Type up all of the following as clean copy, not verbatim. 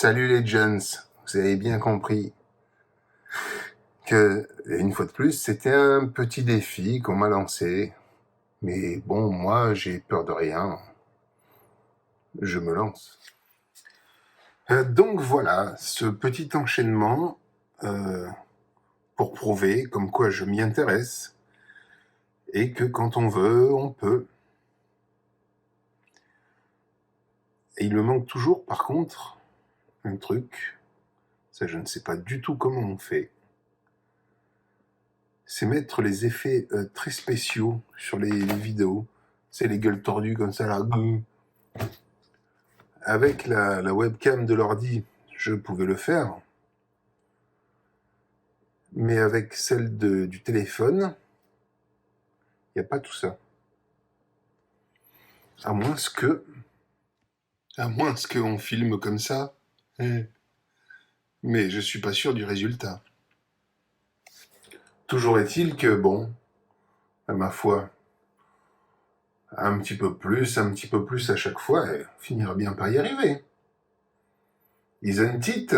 Salut les gens, vous avez bien compris que, une fois de plus, c'était un petit défi qu'on m'a lancé. Mais bon, moi, j'ai peur de rien. Je me lance. Donc voilà, ce petit enchaînement pour prouver comme quoi je m'y intéresse et que quand on veut, on peut. Et il me manque toujours, par contre, un truc, ça je ne sais pas du tout comment on fait. C'est mettre les effets très spéciaux sur les vidéos. C'est les gueules tordues comme ça, là. Avec la webcam de l'ordi, je pouvais le faire. Mais avec celle du téléphone, il n'y a pas tout ça. À moins qu'on filme comme ça. Mais je suis pas sûr du résultat. Toujours est-il que, bon, à ma foi, un petit peu plus à chaque fois, et on finira bien par y arriver. Isn't it?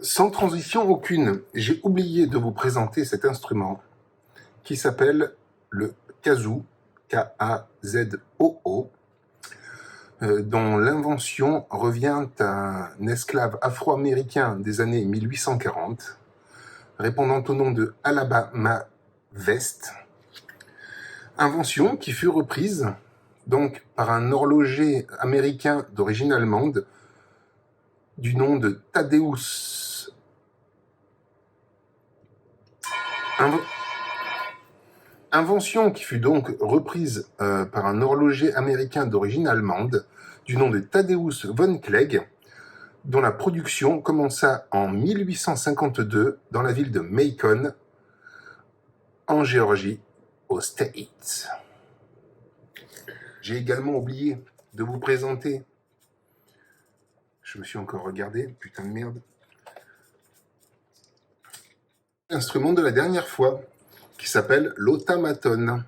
Sans transition aucune, j'ai oublié de vous présenter cet instrument qui s'appelle le kazoo, K-A-Z-O-O, dont l'invention revient à un esclave afro-américain des années 1840, répondant au nom de Alabama West. Invention qui fut reprise donc par un horloger américain d'origine allemande du nom de Thaddeus. Invention qui fut donc reprise par un horloger américain d'origine allemande du nom de Thaddeus von Clegg, dont la production commença en 1852 dans la ville de Macon, en Géorgie, aux States. J'ai également oublié de vous présenter, je me suis encore regardé, putain de merde, l'instrument de la dernière fois, qui s'appelle l'automaton,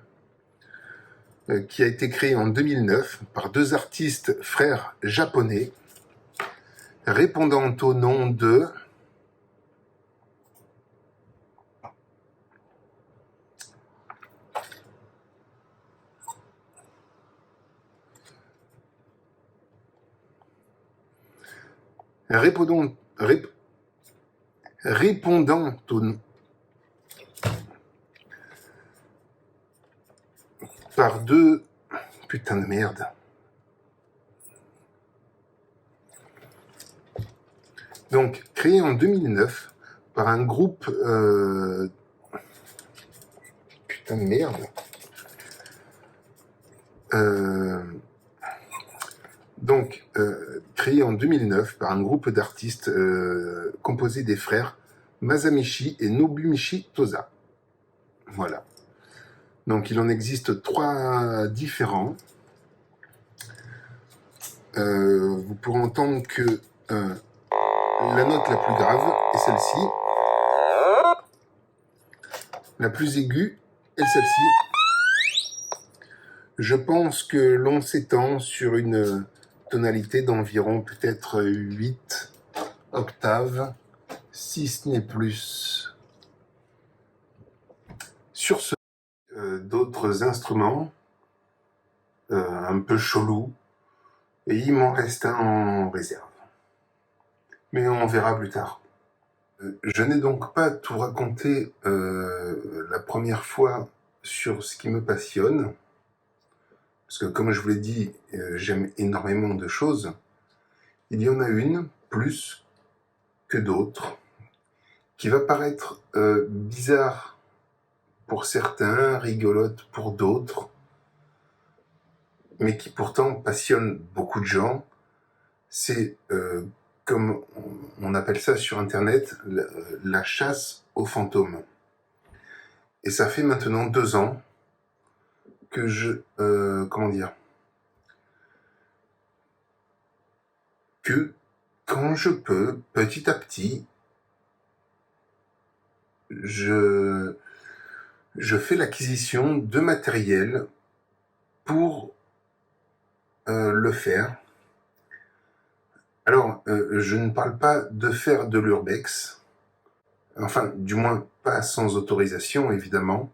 qui a été créé en 2009 par deux artistes frères japonais, répondant au nom de répondant au par deux putain de merde. Donc créé en 2009 par un groupe putain de merde. Créé en 2009 par un groupe d'artistes composé des frères Masamichi et Nobumichi Tosa. Voilà. Donc il en existe 3 différents. Vous pourrez entendre que la note la plus grave est celle-ci. La plus aiguë est celle-ci. Je pense que l'on s'étend sur une tonalité d'environ peut-être 8 octaves, si ce n'est plus. Sur ce, d'autres instruments un peu chelous, et il m'en reste un en réserve. Mais on verra plus tard. Je n'ai donc pas tout raconté la première fois sur ce qui me passionne, parce que comme je vous l'ai dit, j'aime énormément de choses. Il y en a une, plus que d'autres, qui va paraître bizarre pour certains, rigolote pour d'autres, mais qui pourtant passionne beaucoup de gens. C'est, comme on appelle ça sur Internet, la chasse aux fantômes. Et ça fait maintenant 2 ans que que quand je peux, petit à petit, je fais l'acquisition de matériel pour le faire. Alors, je ne parle pas de faire de l'urbex, enfin, du moins pas sans autorisation, évidemment.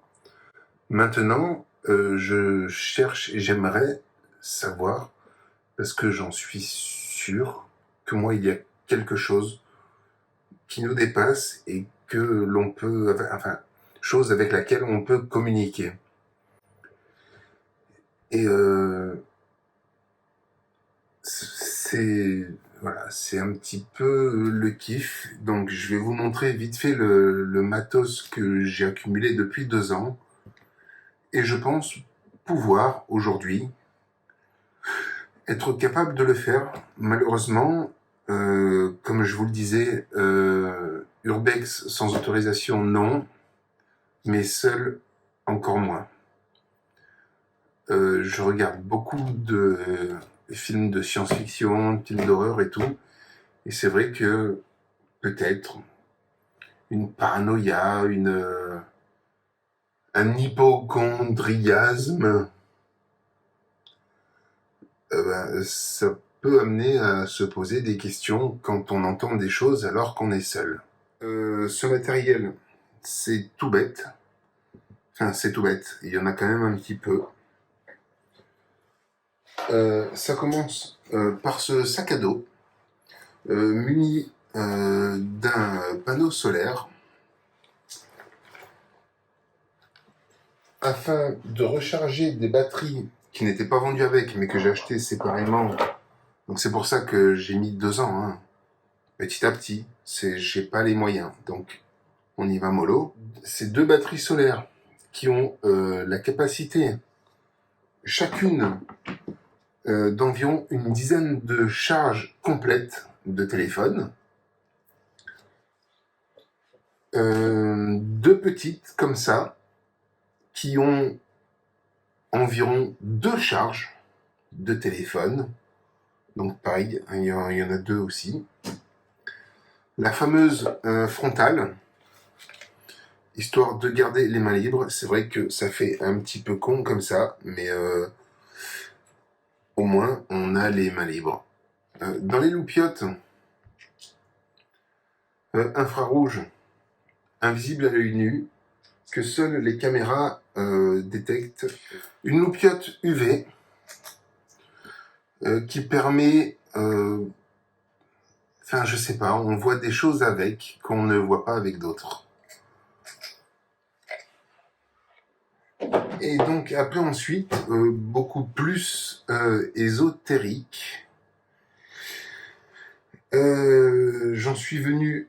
Maintenant, je cherche et j'aimerais savoir, parce que j'en suis sûr, que moi, il y a quelque chose qui nous dépasse et que l'on peut, enfin, chose avec laquelle on peut communiquer. Et c'est voilà, c'est un petit peu le kiff. Donc je vais vous montrer vite fait le matos que j'ai accumulé depuis 2 ans. Et je pense pouvoir aujourd'hui être capable de le faire. Malheureusement, comme je vous le disais, Urbex sans autorisation, non, mais seul, encore moins. Je regarde beaucoup de films de science-fiction, de films d'horreur et tout, et c'est vrai que peut-être une paranoïa, un hypochondriasme, ça peut amener à se poser des questions quand on entend des choses alors qu'on est seul. Ce matériel, c'est tout bête. Enfin, c'est tout bête. Il y en a quand même un petit peu. Ça commence par ce sac à dos muni d'un panneau solaire afin de recharger des batteries qui n'étaient pas vendues avec, mais que j'ai achetées séparément. Donc c'est pour ça que j'ai mis 2 ans, hein. Petit à petit. J'ai pas les moyens, donc on y va mollo. Ces 2 batteries solaires qui ont la capacité chacune d'environ une dizaine de charges complètes de téléphone. 2 petites comme ça qui ont environ 2 charges de téléphone. Donc pareil, il y en a 2 aussi. La fameuse frontale, histoire de garder les mains libres. C'est vrai que ça fait un petit peu con comme ça, mais au moins on a les mains libres. Dans les loupiottes, infrarouge, invisible à l'œil nu, que seules les caméras détectent. Une loupiote UV qui permet, enfin je sais pas, on voit des choses avec qu'on ne voit pas avec d'autres. Et donc après ensuite, beaucoup plus ésotérique, j'en suis venu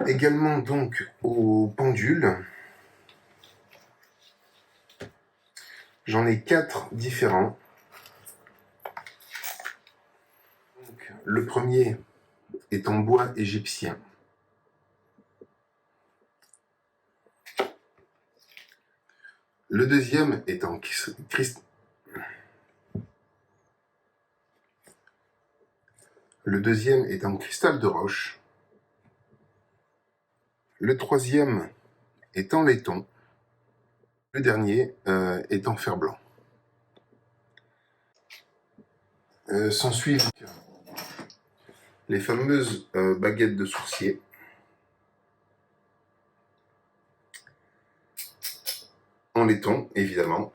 également donc au pendule. J'en ai 4 différents. Donc, le premier est en bois égyptien. Le deuxième est en cristal de roche. Le troisième est en laiton. Le dernier est en fer blanc. S'ensuivent les fameuses baguettes de sourcier. En laiton, évidemment.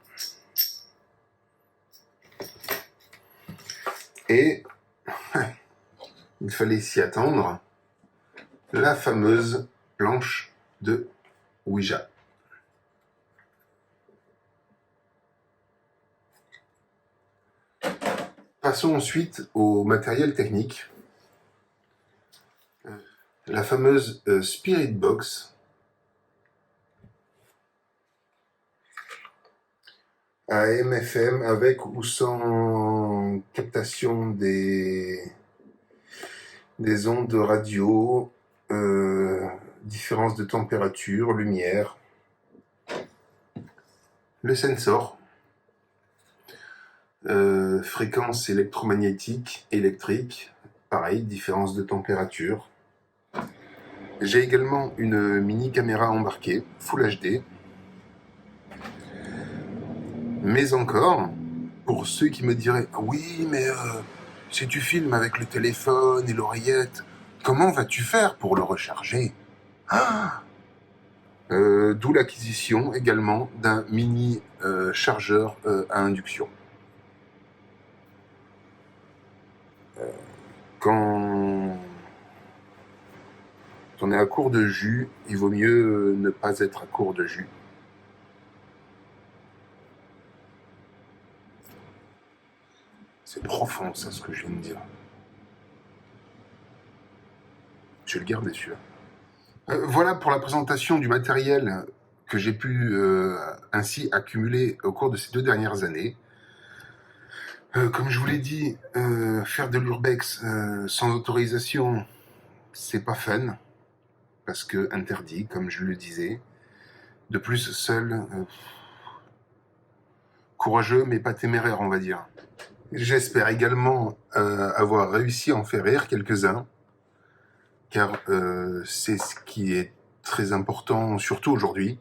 Et il fallait s'y attendre, la fameuse planche de Ouija. Passons ensuite au matériel technique. La fameuse Spirit Box. AM/FM avec ou sans captation des ondes de radio, différence de température, lumière. Le sensor. Fréquence électromagnétique, électrique, pareil, différence de température. J'ai également une mini caméra embarquée, Full HD. Mais encore, pour ceux qui me diraient « Oui, mais Si tu filmes avec le téléphone et l'oreillette, comment vas-tu faire pour le recharger? Ah D'où l'acquisition également d'un mini chargeur à induction. Quand on est à court de jus, il vaut mieux ne pas être à court de jus. C'est profond, ça, ce que je viens de dire. Je vais le garder, celui-là. Voilà pour la présentation du matériel que j'ai pu ainsi accumuler au cours de ces 2 dernières années. Comme je vous l'ai dit, faire de l'urbex sans autorisation, c'est pas fun, parce que interdit, comme je le disais. De plus, seul, courageux mais pas téméraire, on va dire. J'espère également avoir réussi à en faire rire quelques-uns, car c'est ce qui est très important, surtout aujourd'hui.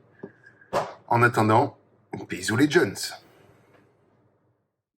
En attendant, bisous les Jones.